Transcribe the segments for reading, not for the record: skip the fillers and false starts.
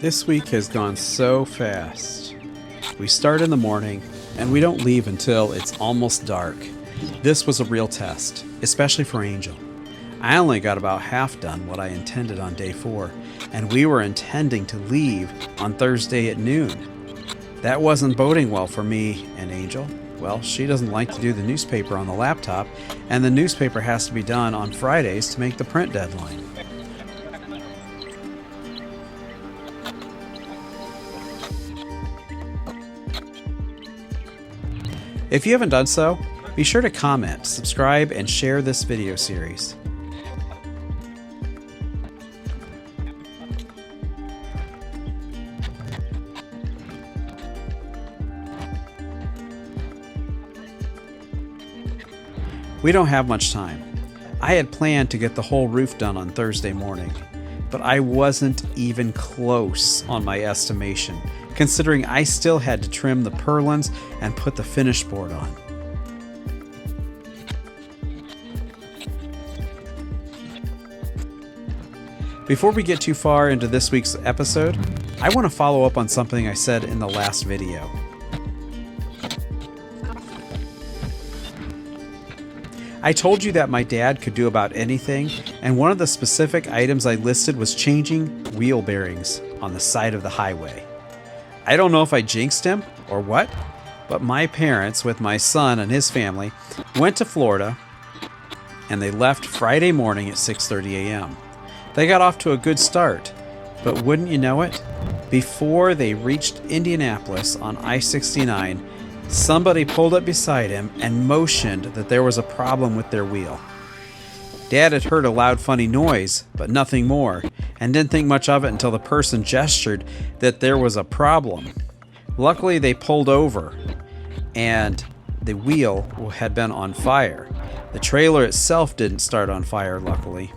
This week has gone so fast. We start in the morning, and we don't leave until it's almost dark. This was a real test, especially for Angel. I only got about half done what I intended on day 4, and we were intending to leave on Thursday at noon. That wasn't boding well for me and Angel. Well, she doesn't like to do the newspaper on the laptop, and the newspaper has to be done on Fridays to make the print deadline. If you haven't done so, be sure to comment, subscribe, and share this video series. We don't have much time. I had planned to get the whole roof done on Thursday morning, but I wasn't even close on my estimation, considering I still had to trim the purlins and put the finish board on. Before we get too far into this week's episode, I want to follow up on something I said in the last video. I told you that my dad could do about anything, and one of the specific items I listed was changing wheel bearings on the side of the highway. I don't know if I jinxed him or what, but my parents, with my son and his family, went to Florida, and they left Friday morning at 6:30 a.m. They got off to a good start, but wouldn't you know it, before they reached Indianapolis on I-69, somebody pulled up beside him and motioned that there was a problem with their wheel. Dad had heard a loud funny noise, but nothing more, and didn't think much of it until the person gestured that there was a problem. Luckily they pulled over, and the wheel had been on fire. The trailer itself didn't start on fire, luckily.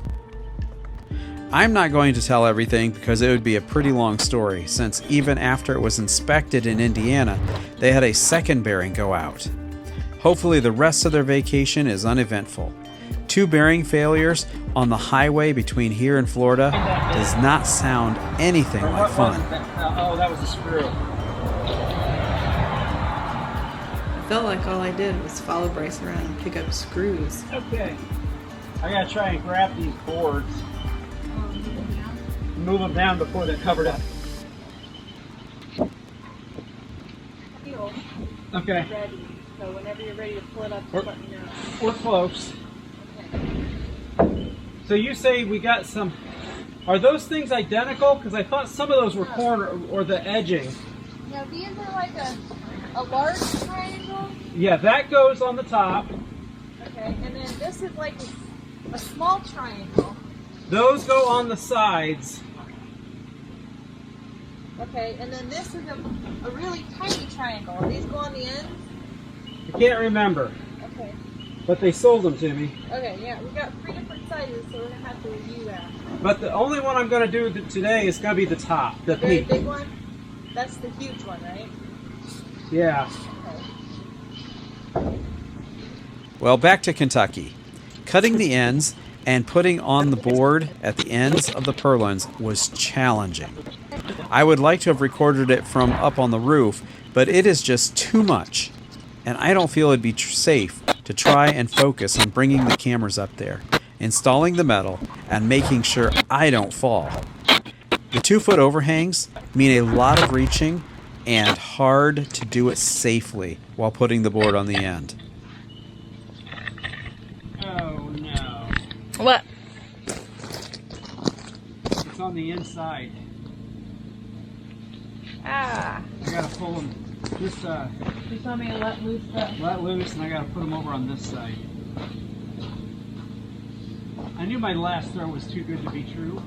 I'm not going to tell everything because it would be a pretty long story, since even after it was inspected in Indiana, they had a second bearing go out. Hopefully the rest of their vacation is uneventful. 2 bearing failures on the highway between here and Florida does not sound anything like fun. Oh, that was a screw. I felt like all I did was follow Bryce around and pick up screws. Okay. I gotta try and grab these boards. Move them down before they're covered up. Okay. Ready. So whenever you're ready to pull it up, just let me know. We're close. So you say we got some. Are those things identical? Because I thought some of those were corner or the edging. No, these are like a large triangle. Yeah, that goes on the top. Okay, and then this is like a small triangle. Those go on the sides. Okay, and then this is a really tiny triangle. These go on the ends? I can't remember, Okay. but they sold them to me. Okay, yeah, we've got 3 different sizes, so we're going to have to review that. But the only one I'm going to do today is going to be the top, the Very pink. big one? That's the huge one, right? Yeah. Okay. Well, back to Kentucky. Cutting the ends and putting on the board at the ends of the purlins was challenging. I would like to have recorded it from up on the roof, but it is just too much, and I don't feel it'd be safe to try and focus on bringing the cameras up there, installing the metal, and making sure I don't fall. The 2-foot overhangs mean a lot of reaching and hard to do it safely while putting the board on the end. Oh no. What? It's on the inside. Ah. I gotta pull them. Just You told me to let loose stuff. let loose, and I gotta put them over on this side. I knew my last throw was too good to be true.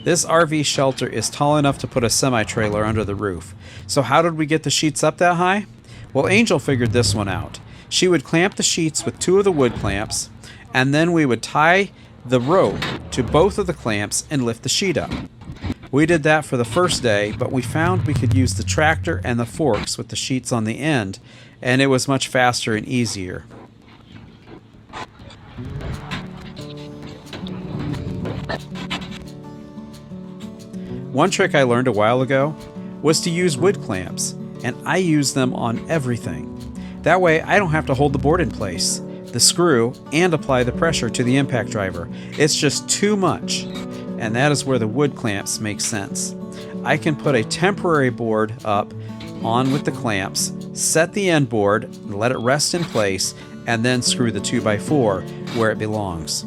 This RV shelter is tall enough to put a semi-trailer under the roof. So how did we get the sheets up that high? Well, Angel figured this one out. She would clamp the sheets with 2 of the wood clamps, and then we would tie the rope to both of the clamps and lift the sheet up. We did that for the first day, but we found we could use the tractor and the forks with the sheets on the end, and it was much faster and easier. One trick I learned a while ago was to use wood clamps, and I use them on everything. That way I don't have to hold the board in place, the screw, and apply the pressure to the impact driver. It's just too much, and that is where the wood clamps make sense. I can put a temporary board up on with the clamps, set the end board, let it rest in place, and then screw the 2x4 where it belongs.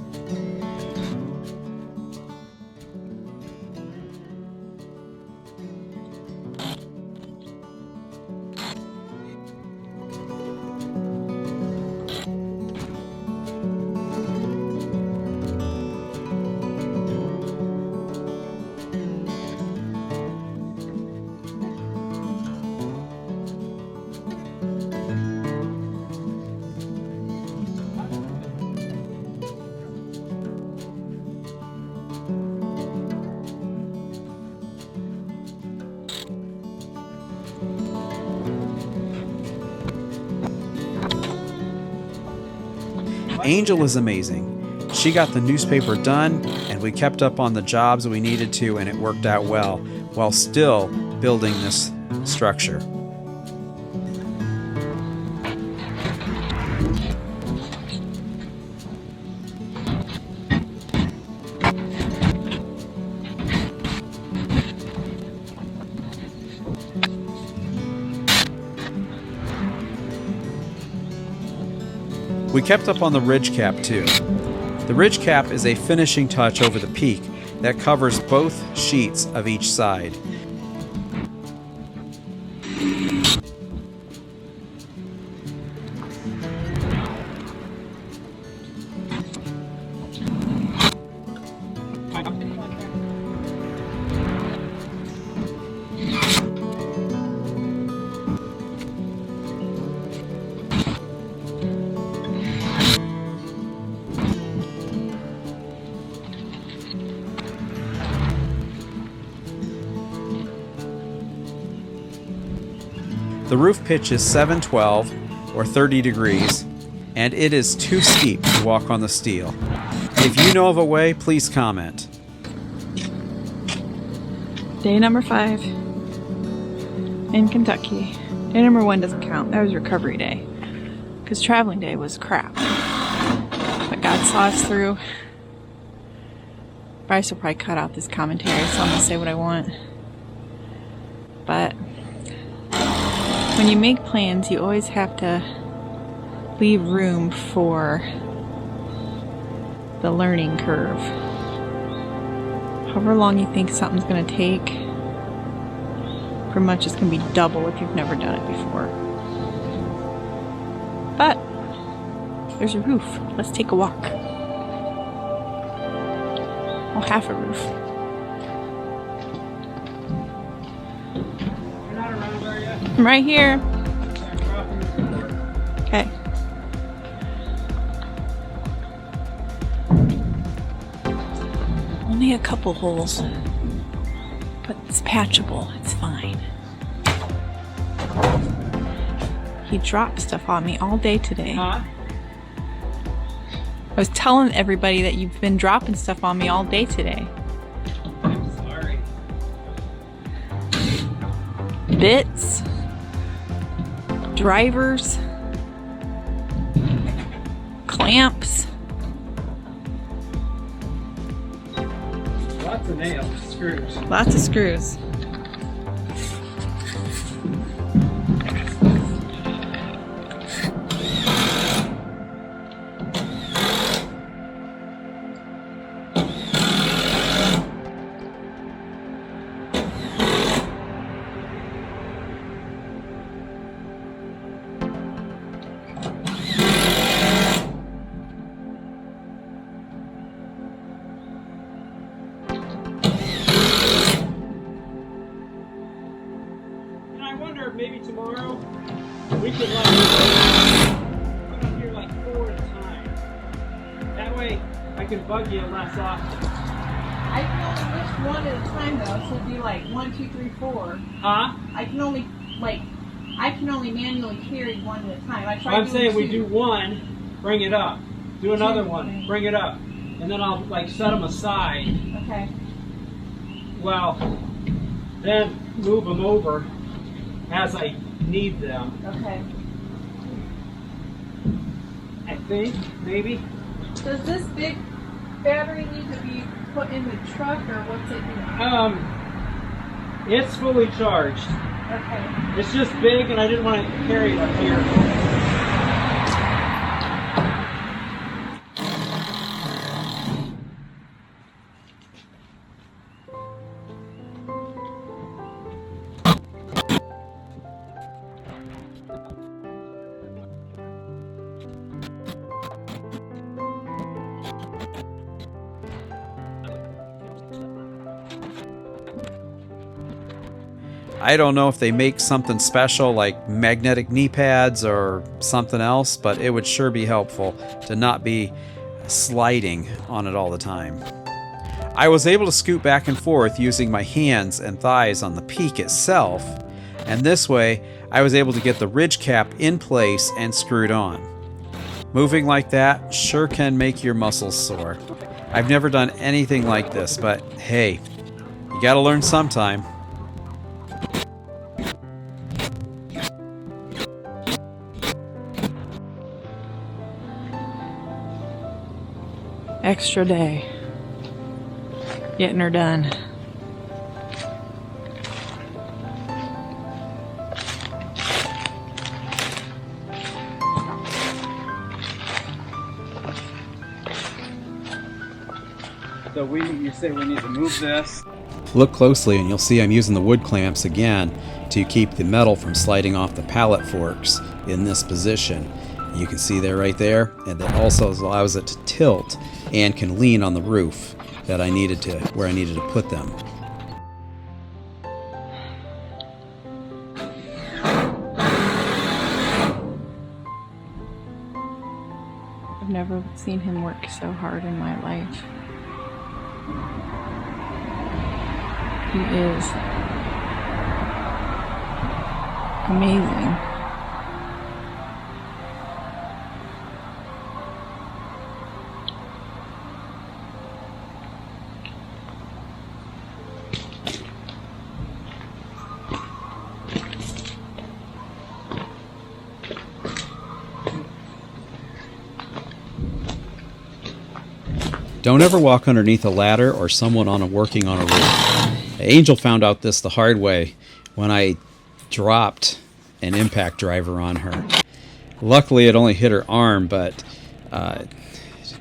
Angel is amazing. She got the newspaper done, and we kept up on the jobs we needed to, and it worked out well, while still building this structure. We kept up on the ridge cap too. The ridge cap is a finishing touch over the peak that covers both sheets of each side. The roof pitch is 712 or 30 degrees, and it is too steep to walk on the steel. If you know of a way, please comment. Day number 5 in Kentucky. Day number 1 doesn't count. That was recovery day. Because traveling day was crap. But God saw us through. Bryce will probably cut out this commentary, so I'm going to say what I want. But when you make plans, you always have to leave room for the learning curve. However long you think something's going to take, pretty much it's going to be double if you've never done it before. But there's a roof. Let's take a walk. Well, half a roof. You're not around there yet? I'm right here. Okay. Only a couple holes, but it's patchable. It's fine. He dropped stuff on me all day today. Huh? I was telling everybody that you've been dropping stuff on me all day today. I'm sorry. Bits, drivers, clamps. Lots of nails, screws. Lots of screws. Maybe tomorrow we could like put up here like 4 at a time. That way I can bug you less often. I can only lift one at a time though, so it'd be like 1, 2, 3, 4. Huh? I can only manually carry one at a time. I tried I'm doing saying we 2. do one, bring it up. Do another one, bring it up. And then I'll like set them aside. Okay. Well, then move them over as I need them. Okay. I think, maybe. Does this big battery need to be put in the truck, or what's it doing? It's fully charged. Okay. It's just big, and I didn't want to carry it up here. I don't know if they make something special like magnetic knee pads or something else, but it would sure be helpful to not be sliding on it all the time. I was able to scoot back and forth using my hands and thighs on the peak itself, and this way I was able to get the ridge cap in place and screwed on. Moving like that sure can make your muscles sore. I've never done anything like this, but hey, you gotta learn sometime. Extra day. Getting her done. So you say we need to move this. Look closely and you'll see I'm using the wood clamps again to keep the metal from sliding off the pallet forks in this position. You can see there right there, and that also allows it to tilt and can lean on the roof that I needed to, where I needed to put them. I've never seen him work so hard in my life. He is amazing. Don't ever walk underneath a ladder or someone working on a roof. Angel found out this the hard way when I dropped an impact driver on her. Luckily, it only hit her arm, but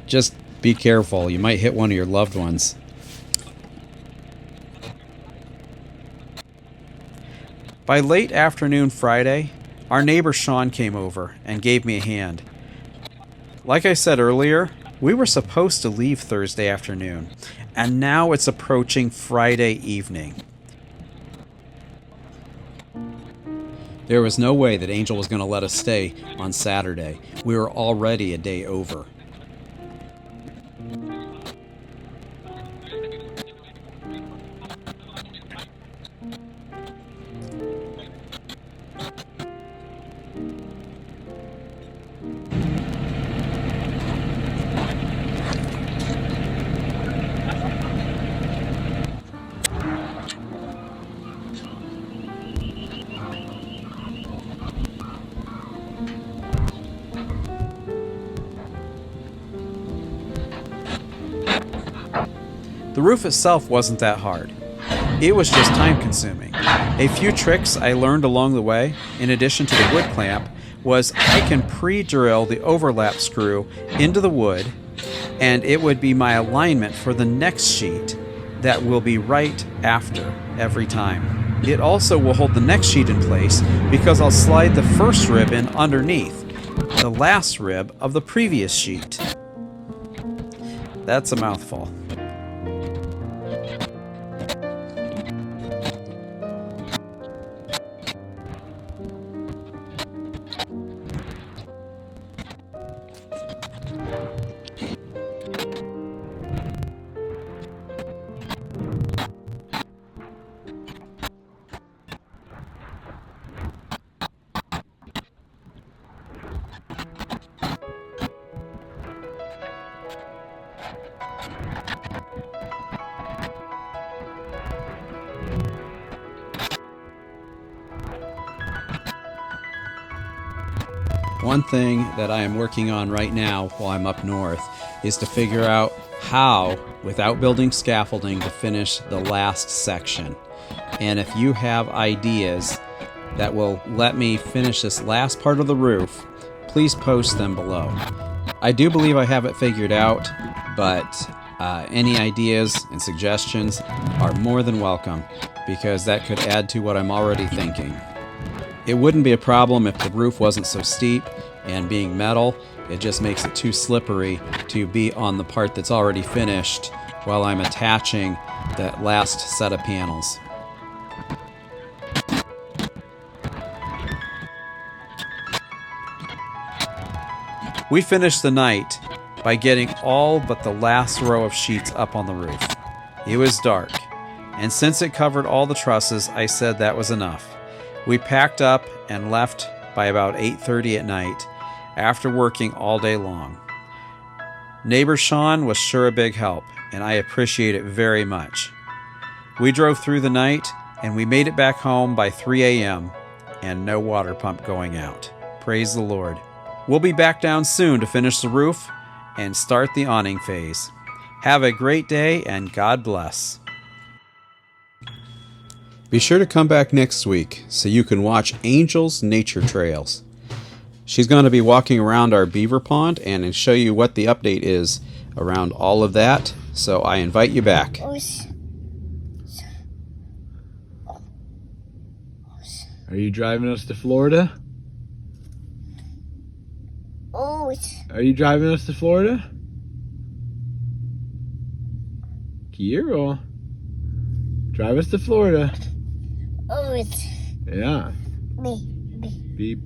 just be careful. You might hit one of your loved ones. By late afternoon Friday, our neighbor Sean came over and gave me a hand. Like I said earlier, we were supposed to leave Thursday afternoon, and now it's approaching Friday evening. There was no way that Angel was going to let us stay on Saturday. We were already a day over. The roof itself wasn't that hard. It was just time consuming. A few tricks I learned along the way, in addition to the wood clamp, was I can pre-drill the overlap screw into the wood, and it would be my alignment for the next sheet that will be right after every time. It also will hold the next sheet in place because I'll slide the first rib in underneath the last rib of the previous sheet. That's a mouthful. One thing that I am working on right now while I'm up north is to figure out how, without building scaffolding, to finish the last section. And if you have ideas that will let me finish this last part of the roof, please post them below. I do believe I have it figured out, but any ideas and suggestions are more than welcome, because that could add to what I'm already thinking. It wouldn't be a problem if the roof wasn't so steep, and being metal, it just makes it too slippery to be on the part that's already finished while I'm attaching that last set of panels. We finished the night by getting all but the last row of sheets up on the roof. It was dark, and since it covered all the trusses, I said that was enough. We packed up and left by about 8:30 at night after working all day long. Neighbor Sean was sure a big help, and I appreciate it very much. We drove through the night, and we made it back home by 3 a.m., and no water pump going out. Praise the Lord. We'll be back down soon to finish the roof and start the awning phase. Have a great day, and God bless. Be sure to come back next week so you can watch Angel's Nature Trails. She's going to be walking around our beaver pond and show you what the update is around all of that, so I invite you back. Are you driving us to Florida? Are you driving us to Florida? Kiero, drive us to Florida. Yeah. Beep.